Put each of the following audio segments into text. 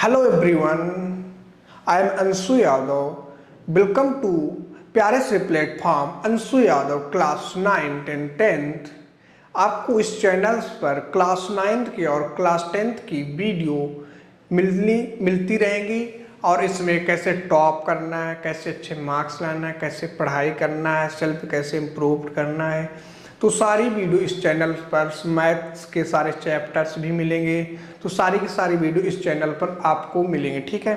Hello everyone, I am Anshu Yadav. Welcome to प्यारे से platform Anshu Yadav class 9 and 10th। आपको इस चैनल पर क्लास 9th की और क्लास 10th की वीडियो मिलती रहेंगी और इसमें कैसे टॉप करना है, कैसे अच्छे मार्क्स लाना है, कैसे पढ़ाई करना है, सेल्फ कैसे इम्प्रूव करना है, तो सारी वीडियो इस चैनल पर मैथ्स के सारे चैप्टर्स भी मिलेंगे। तो सारी की सारी वीडियो इस चैनल पर आपको मिलेंगे, ठीक है।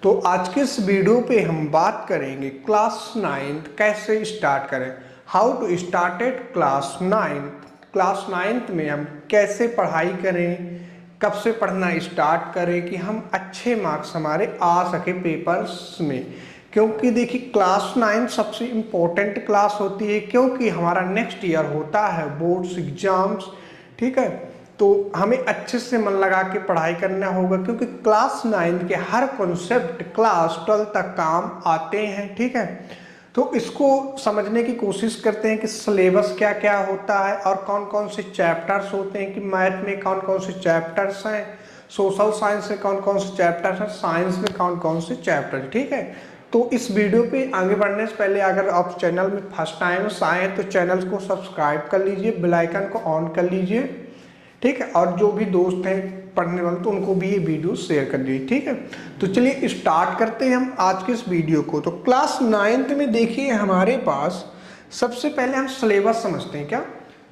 तो आज के इस वीडियो पे हम बात करेंगे क्लास 9 कैसे स्टार्ट करें, how to start at class 9। Class 9 में हम कैसे पढ़ाई करें, कब से पढ़ना स्टार्ट करें कि हम अच्छे मार्क्स हमारे आ सके पेपर्स में। क्योंकि देखिए क्लास 9 सबसे इम्पोर्टेंट क्लास होती है, क्योंकि हमारा नेक्स्ट ईयर होता है बोर्ड्स एग्जाम्स, ठीक है। तो हमें अच्छे से मन लगा के पढ़ाई करना होगा, क्योंकि क्लास 9 के हर कॉन्सेप्ट क्लास 12 तक काम आते हैं, ठीक है। तो इसको समझने की कोशिश करते हैं कि सिलेबस क्या क्या होता है और कौन कौन से चैप्टर्स होते हैं, कि मैथ में कौन कौन से चैप्टर्स हैं, सोशल साइंस में कौन कौन से चैप्टर्स हैं, साइंस में कौन कौन से चैप्टर, ठीक है। तो इस वीडियो पे आगे बढ़ने से पहले अगर आप चैनल में फर्स्ट टाइम आए हैं तो चैनल को सब्सक्राइब कर लीजिए, बेल आइकन को ऑन कर लीजिए, ठीक है। और जो भी दोस्त हैं पढ़ने वाले तो उनको भी ये वीडियो शेयर कर दीजिए, ठीक है। तो चलिए स्टार्ट करते हैं हम आज के इस वीडियो को। तो क्लास 9 में देखिए हमारे पास सबसे पहले हम सिलेबस समझते हैं। क्या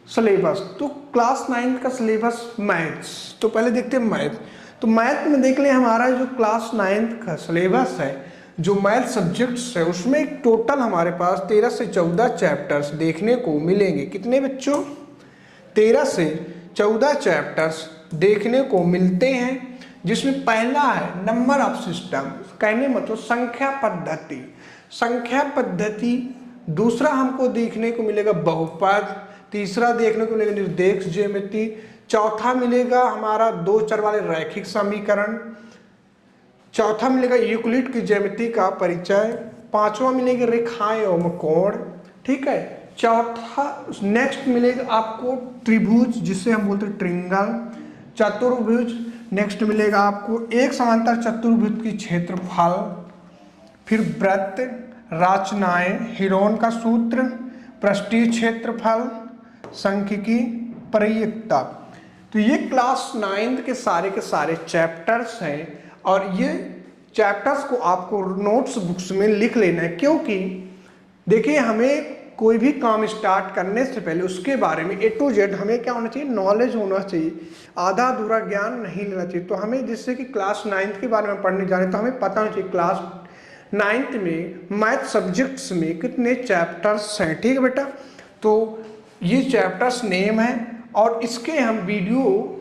सिलेबस? तो क्लास 9 का सिलेबस मैथ्स। तो पहले देखते हैं मैथ। तो मैथ में देख लें हमारा जो क्लास 9 का सिलेबस है, जो मैथ सब्जेक्ट्स है, उसमें टोटल हमारे पास 13 से 14 चैप्टर्स देखने को मिलेंगे। कितने बच्चों? 13 से 14 चैप्टर्स देखने को मिलते हैं, जिसमें पहला है नंबर ऑफ सिस्टम, कहने मतलब संख्या पद्धति। संख्या पद्धति। दूसरा हमको देखने को मिलेगा बहुपद। तीसरा देखने को मिलेगा निर्देश ज्यामिति। चौथा मिलेगा हमारा दो चर वाले रैखिक समीकरण। चौथा मिलेगा यूक्लिड की ज्यामिति का परिचय। पांचवा मिलेगा रेखाएं एवं कोण, ठीक है। चौथा नेक्स्ट मिलेगा आपको त्रिभुज, जिसे हम बोलते हैं ट्रिंगल। चतुर्भुज नेक्स्ट मिलेगा आपको एक समांतर चतुर्भुज की क्षेत्रफल। फिर वृत्त, रचनाएं, हिरोन का सूत्र, पृष्ठीय क्षेत्रफल, सांख्यिकी, प्रयुक्तता। तो ये क्लास 9 के सारे चैप्टर्स हैं और ये चैप्टर्स को आपको नोट्स बुक्स में लिख लेना है। क्योंकि देखिए हमें कोई भी काम स्टार्ट करने से पहले उसके बारे में A to Z हमें क्या होना चाहिए, नॉलेज होना चाहिए। आधा अधूरा ज्ञान नहीं लेना चाहिए। तो हमें जिससे कि क्लास 9 के बारे में पढ़ने जा रहे हैं तो हमें पता होना चाहिए क्लास 9 में मैथ सब्जेक्ट्स में कितने चैप्टर्स हैं, ठीक है बेटा। तो ये चैप्टर्स नेम है और इसके हम वीडियो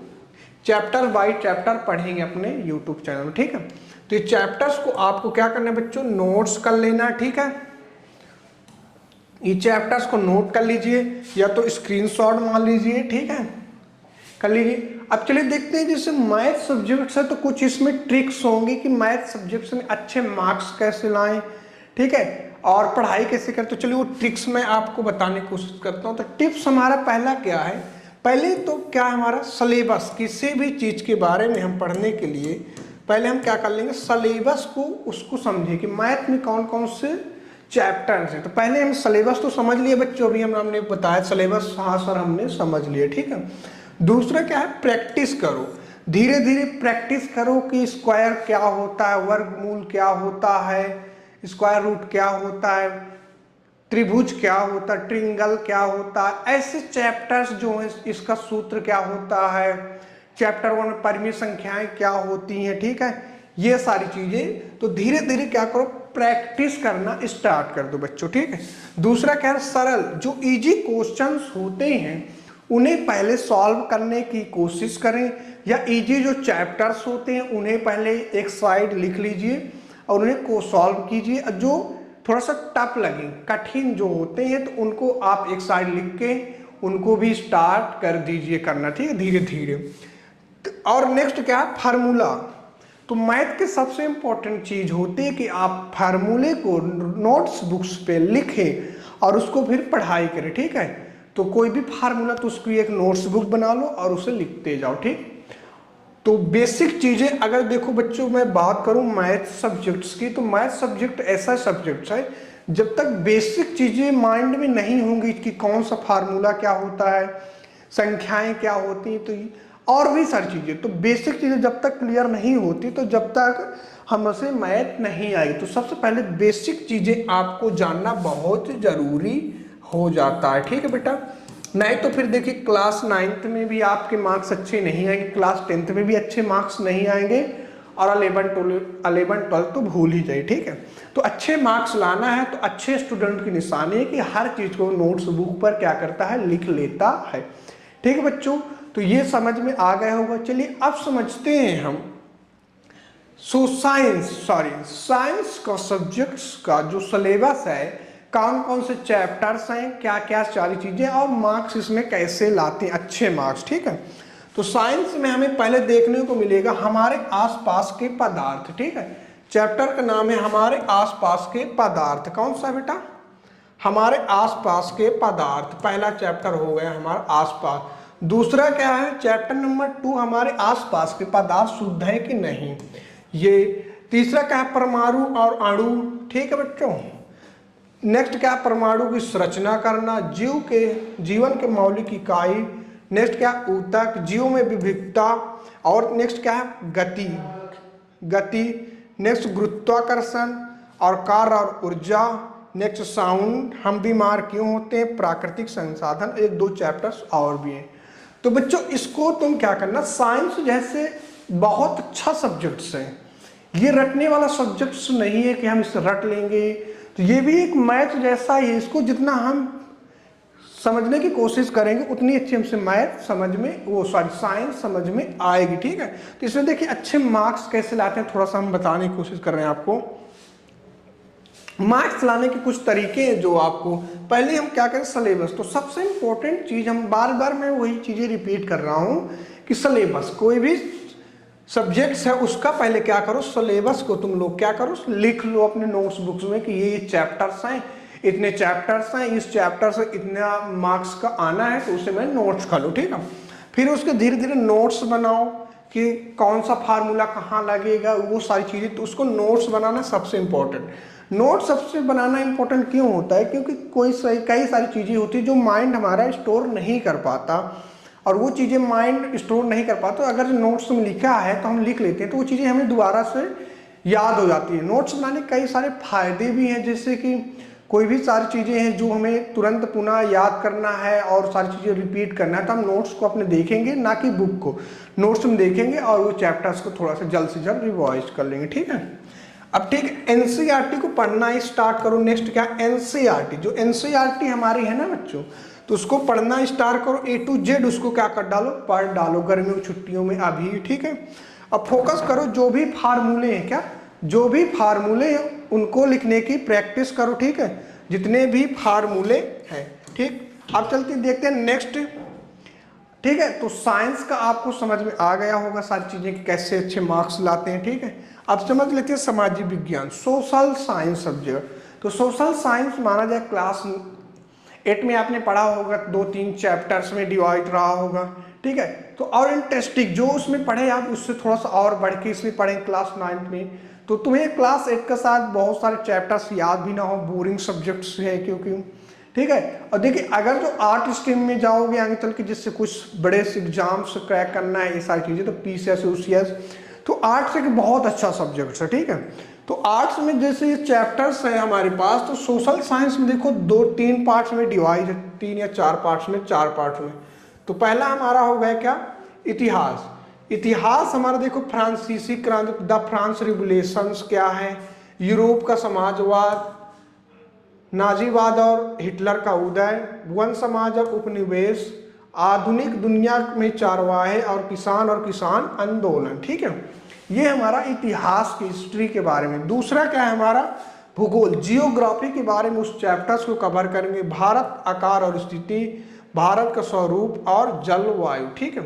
चैप्टर बाय चैप्टर पढ़ेंगे अपने YouTube चैनल में, ठीक है। तो ये चैप्टर्स को आपको क्या करना है बच्चों, नोट्स कर लेना है, ठीक है। ये चैप्टर्स को नोट कर लीजिए या तो स्क्रीनशॉट मान लीजिए, ठीक है, कर लीजिए। अब चलिए देखते हैं, जैसे मैथ सब्जेक्ट्स है तो कुछ इसमें ट्रिक्स होंगी कि मैथ सब्जेक्ट्स में अच्छे मार्क्स कैसे लाएं, ठीक है, और पढ़ाई कैसे करें। तो चलिए वो ट्रिक्स मैं आपको बताने की कोशिश करता हूँ। तो टिप्स हमारा पहला क्या है, पहले तो क्या हमारा सिलेबस, किसी भी चीज़ के बारे में हम पढ़ने के लिए पहले हम क्या कर लेंगे, सिलेबस को उसको समझिए कि मैथ में कौन कौन से चैप्टर्स हैं। तो पहले हम सिलेबस तो समझ लिए बच्चों, अभी हमने बताया सिलेबस, हाँ सर हमने समझ लिया, ठीक है। दूसरा क्या है, प्रैक्टिस करो, धीरे धीरे प्रैक्टिस करो कि स्क्वायर क्या होता है, वर्गमूल क्या होता है, स्क्वायर रूट क्या होता है, त्रिभुज क्या होता है, ट्रिंगल क्या होता है, ऐसे चैप्टर्स जो हैं, इसका सूत्र क्या होता है, चैप्टर 1 में परिमेय संख्याएं क्या होती हैं, ठीक है, ये सारी चीजें। तो धीरे धीरे क्या करो, प्रैक्टिस करना स्टार्ट कर दो बच्चों, ठीक है। दूसरा क्या है, सरल जो इजी क्वेश्चंस होते हैं उन्हें पहले सॉल्व करने की कोशिश करें, या इजी जो चैप्टर्स होते हैं उन्हें पहले एक साइड लिख लीजिए और उन्हें को सॉल्व कीजिए। जो थोड़ा सा टफ लगे, कठिन जो होते हैं, तो उनको आप एक साइड लिख के उनको भी स्टार्ट कर दीजिए करना, ठीक है, धीरे धीरे। और नेक्स्ट क्या है, फार्मूला। तो मैथ के सबसे इंपॉर्टेंट चीज होती है कि आप फार्मूले को नोट्स बुक्स पे लिखें और उसको फिर पढ़ाई करें, ठीक है। तो कोई भी फार्मूला तो उसकी एक नोट्स बुक बना लो और उसे लिखते जाओ, ठीक। तो बेसिक चीजें अगर देखो बच्चों, मैं बात करूं मैथ सब्जेक्ट्स की, तो मैथ सब्जेक्ट ऐसा सब्जेक्ट है जब तक बेसिक चीजें माइंड में नहीं होंगी कि कौन सा फार्मूला क्या होता है, संख्याएं क्या होती हैं, तो और भी सारी चीजें, तो बेसिक चीजें जब तक क्लियर नहीं होती तो जब तक हमसे मैथ नहीं आएगी। तो सबसे पहले बेसिक चीजें आपको जानना बहुत जरूरी हो जाता है, ठीक है बेटा। नहीं तो फिर देखिए क्लास 9th में भी आपके मार्क्स अच्छे नहीं आएंगे, क्लास 10th में भी अच्छे मार्क्स नहीं आएंगे, और 11 12 तो भूल ही जाइए, ठीक है। तो अच्छे मार्क्स लाना है तो अच्छे स्टूडेंट की निशानी है कि हर चीज को नोट्स बुक पर क्या करता है, लिख लेता है, ठीक है बच्चों। तो ये समझ में आ गया होगा। चलिए अब समझते हैं हम साइंस का सब्जेक्ट्स का जो सिलेबस है, कौन कौन से चैप्टर्स हैं, क्या क्या सारी चीजें, और मार्क्स इसमें कैसे लाते हैं अच्छे मार्क्स, ठीक है। तो साइंस में हमें पहले देखने को मिलेगा हमारे आसपास के पदार्थ, ठीक है। चैप्टर का नाम है हमारे आसपास के पदार्थ। कौन सा बेटा, हमारे आसपास के पदार्थ, पहला चैप्टर हो गया हमारा आसपास। दूसरा क्या है, चैप्टर नंबर 2 हमारे आसपास के पदार्थ शुद्ध है कि नहीं, ये। तीसरा क्या है, परमाणु और अणु, ठीक है बच्चों। नेक्स्ट क्या, परमाणु की संरचना करना, जीवन के मौलिक इकाई। नेक्स्ट क्या, ऊतक, जीव में विविधता। और नेक्स्ट क्या है, गति। नेक्स्ट गुरुत्वाकर्षण और कार्य और ऊर्जा। नेक्स्ट साउंड, हम बीमार क्यों होते हैं, प्राकृतिक संसाधन, 1 2 चैप्टर्स और भी हैं। तो बच्चों इसको तुम क्या करना, साइंस जैसे बहुत अच्छा सब्जेक्ट्स है, ये रटने वाला सब्जेक्ट्स नहीं है कि हम इसे रट लेंगे। तो ये भी एक मैथ जैसा ही है, इसको जितना हम समझने की कोशिश करेंगे उतनी अच्छी हमसे मैथ समझ में, साइंस समझ में आएगी, ठीक है। तो इसमें देखिए अच्छे मार्क्स कैसे लाते हैं, थोड़ा सा हम बताने की कोशिश कर रहे हैं आपको। मार्क्स लाने के कुछ तरीके हैं जो आपको, पहले हम क्या करें, सिलेबस। तो सबसे इंपॉर्टेंट चीज, हम बार बार मैं वही चीजें रिपीट कर रहा हूं कि सिलेबस, कोई भी सब्जेक्ट्स है उसका पहले क्या करो, सिलेबस को तुम लोग क्या करो, लिख लो अपने नोट्स बुक्स में कि ये चैप्टर्स हैं, इतने चैप्टर्स हैं, इस चैप्टर से इतना मार्क्स का आना है, तो उसे मैं नोट्स कर लो, ठीक है। फिर उसके धीरे धीरे नोट्स बनाओ कि कौन सा फार्मूला कहाँ लगेगा, वो सारी चीजें, तो उसको नोट्स बनाना सबसे इंपॉर्टेंट। नोट सबसे बनाना इंपॉर्टेंट क्यों होता है, क्योंकि कई सारी चीजें होती है जो माइंड हमारा स्टोर नहीं कर पाता, और वो चीज़ें माइंड स्टोर नहीं कर पाते। तो अगर नोट्स में लिखा है तो हम लिख लेते हैं, तो वो चीज़ें हमें दोबारा से याद हो जाती है। नोट्स बनाने के कई सारे फायदे भी हैं, जैसे कि कोई भी सारी चीज़ें हैं जो हमें तुरंत पुनः याद करना है और सारी चीज़ें रिपीट करना है, तो हम नोट्स को अपने देखेंगे, ना कि बुक को। नोट्स में देखेंगे और वो चैप्टर्स को थोड़ा सा जल्द से जल्द रिवाइज कर लेंगे, ठीक है। अब ठीक है, एनसीईआरटी को पढ़ना ही स्टार्ट करो। नेक्स्ट क्या, एनसीईआरटी, जो एनसीईआरटी हमारी है ना बच्चों, तो उसको पढ़ना स्टार्ट करो, A to Z उसको क्या कर डालो, पढ़ डालो गर्मियों की छुट्टियों में अभी, ठीक है। अब फोकस करो, जो भी फार्मूले हैं, क्या जो भी फार्मूले हैं उनको लिखने की प्रैक्टिस करो, ठीक है, जितने भी फार्मूले हैं, ठीक। अब चलते देखते हैं नेक्स्ट, ठीक है। तो साइंस का आपको समझ में आ गया होगा सारी चीजें कि कैसे अच्छे मार्क्स लाते हैं, ठीक है। अब समझ लेते हैं सामाजिक विज्ञान, सोशल साइंस सब्जेक्ट। तो सोशल साइंस माना जाए क्लास 8 में आपने पढ़ा होगा, 2 3 चैप्टर्स में डिवाइड रहा होगा, ठीक है। तो और इंटरेस्टिंग जो उसमें पढ़े आप, उससे थोड़ा सा और बढ़ के इसमें पढ़ें क्लास 9 में, तो तुम्हें क्लास 8 के साथ बहुत सारे चैप्टर्स याद भी ना हो, बोरिंग सब्जेक्ट्स है क्योंकि, ठीक है। और देखिए अगर जो आर्ट स्ट्रीम में जाओगे आगे चल के, जिससे कुछ बड़े एग्जाम्स क्रैक करना है, ये सारी चीज़ें, तो PCS UCS, तो आर्ट्स एक बहुत अच्छा सब्जेक्ट है, ठीक है। तो आर्ट्स में जैसे ये चैप्टर्स हैं हमारे पास, तो सोशल साइंस में देखो 2 3 पार्ट्स में डिवाइड है, 3 या 4 पार्ट्स में, 4 पार्ट्स में। तो पहला हमारा हो गया क्या, इतिहास। इतिहास हमारा देखो फ्रांसीसी क्रांति, द फ्रांस रिवोल्यूशंस क्या है, यूरोप का समाजवाद, नाजीवाद और हिटलर का उदय, वन समाज और उपनिवेश, आधुनिक दुनिया में चारवाहे और किसान आंदोलन, ठीक है। ये हमारा इतिहास की हिस्ट्री के बारे में। दूसरा क्या है हमारा, भूगोल, जियोग्राफी के बारे में उस चैप्टर्स को कवर करेंगे, भारत आकार और स्थिति, भारत का स्वरूप और जलवायु, ठीक है।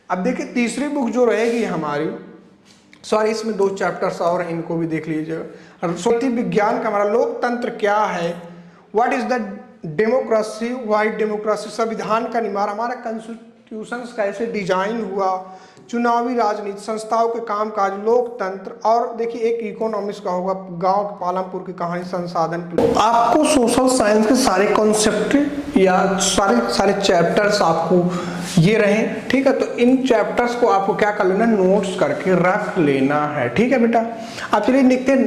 अब देखिए तीसरी बुक जो रहेगी हमारी, सॉरी इसमें 2 चैप्टर्स और हैं, इनको भी देख लीजिएगा। राजनीति विज्ञान का हमारा लोकतंत्र क्या है, what is the democracy, white democracy, संविधान का निर्माण, हमारा कॉन्स्टिट्यूशन कैसे डिजाइन हुआ, चुनावी राजनीति, संस्थाओं के कामकाज, लोकतंत्र, और देखिए एक इकोनॉमिक्स का होगा, गांव के पालमपुर की कहानी, संसाधन। आपको सोशल साइंस के सारे कॉन्सेप्ट या सारे चैप्टर्स आपको ये रहे, ठीक है। तो इन चैप्टर्स को आपको क्या कर लेना, नोट्स करके रख लेना है, ठीक है बेटा। अब चलिए देखते हैं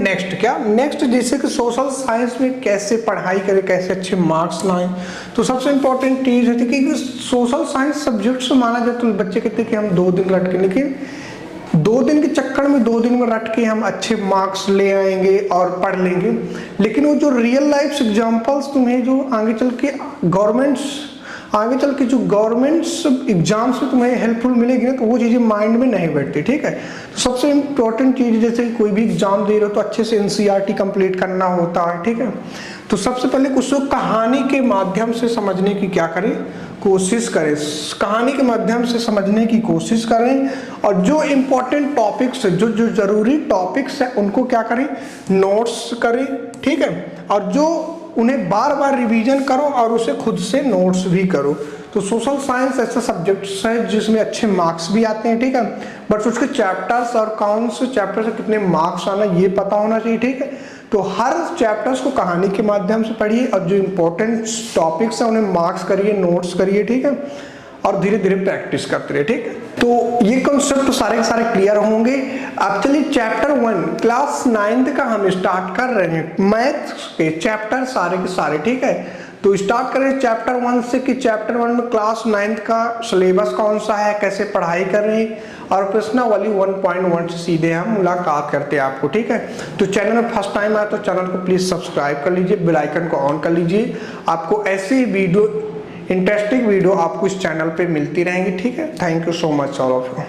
नेक्स्ट जैसे कि सोशल साइंस में कैसे पढ़ाई करें, कैसे अच्छे मार्क्स लाएं। तो सबसे इंपॉर्टेंट चीज है कि सोशल साइंस सब्जेक्ट से माना जाए तो बच्चे कहते हैं कि हम 2 दिन रट के, लेकिन 2 दिन के चक्कर में 2 दिन में रट के हम अच्छे मार्क्स ले आएंगे और पढ़ लेंगे, लेकिन वो जो रियल लाइफ एग्जांपल्स तुम्हें जो आगे चल के जो गवर्नमेंट्स एग्जाम्स में तुम्हें हेल्पफुल मिलेगी ना, तो वो चीज़ें माइंड में नहीं बैठती, ठीक है। तो सबसे इम्पोर्टेंट चीज़, जैसे कि कोई भी एग्जाम दे रहे हो तो अच्छे से एनसीईआरटी कंप्लीट करना होता है, ठीक है। तो सबसे पहले कुछ लोग कहानी के माध्यम से समझने की क्या करें, कोशिश करें, कहानी के माध्यम से समझने की कोशिश करें, और जो इम्पोर्टेंट टॉपिक्स, जो जरूरी टॉपिक्स है उनको क्या करें, नोट्स करें, ठीक है। और जो उन्हें बार बार रिवीजन करो और उसे खुद से नोट्स भी करो। तो सोशल साइंस ऐसा सब्जेक्ट्स है जिसमें अच्छे मार्क्स भी आते हैं, ठीक है, बट उसके चैप्टर्स और कौन से चैप्टर से कितने मार्क्स आना ये पता होना चाहिए, ठीक है। तो हर चैप्टर्स को कहानी के माध्यम से पढ़िए और जो इम्पोर्टेंट टॉपिक्स हैं उन्हें मार्क्स करिए, नोट्स करिए, ठीक है, और धीरे धीरे प्रैक्टिस करते रहिए, ठीक है। तो ये कॉन्सेप्ट सारे के सारे क्लियर होंगे। अब चलिए चैप्टर 1 क्लास 9th का हम स्टार्ट कर रहे हैं, मैथ के चैप्टर सारे के सारे, ठीक है। तो स्टार्ट करें चैप्टर 1 से कि चैप्टर 1 में क्लास 9th का सिलेबस कौन सा है, कैसे पढ़ाई कर रहे हैं, और प्रश्नावली 1.1 से सीधे हम मुलाकात करते हैं आपको, ठीक है। तो चैनल में फर्स्ट टाइम आया तो चैनल को प्लीज सब्सक्राइब कर लीजिए, बेल आइकन को ऑन कर लीजिए। आपको ऐसे वीडियो, इंटरेस्टिंग वीडियो आपको इस चैनल पे मिलती रहेंगी, ठीक है। Thank you so much all of you.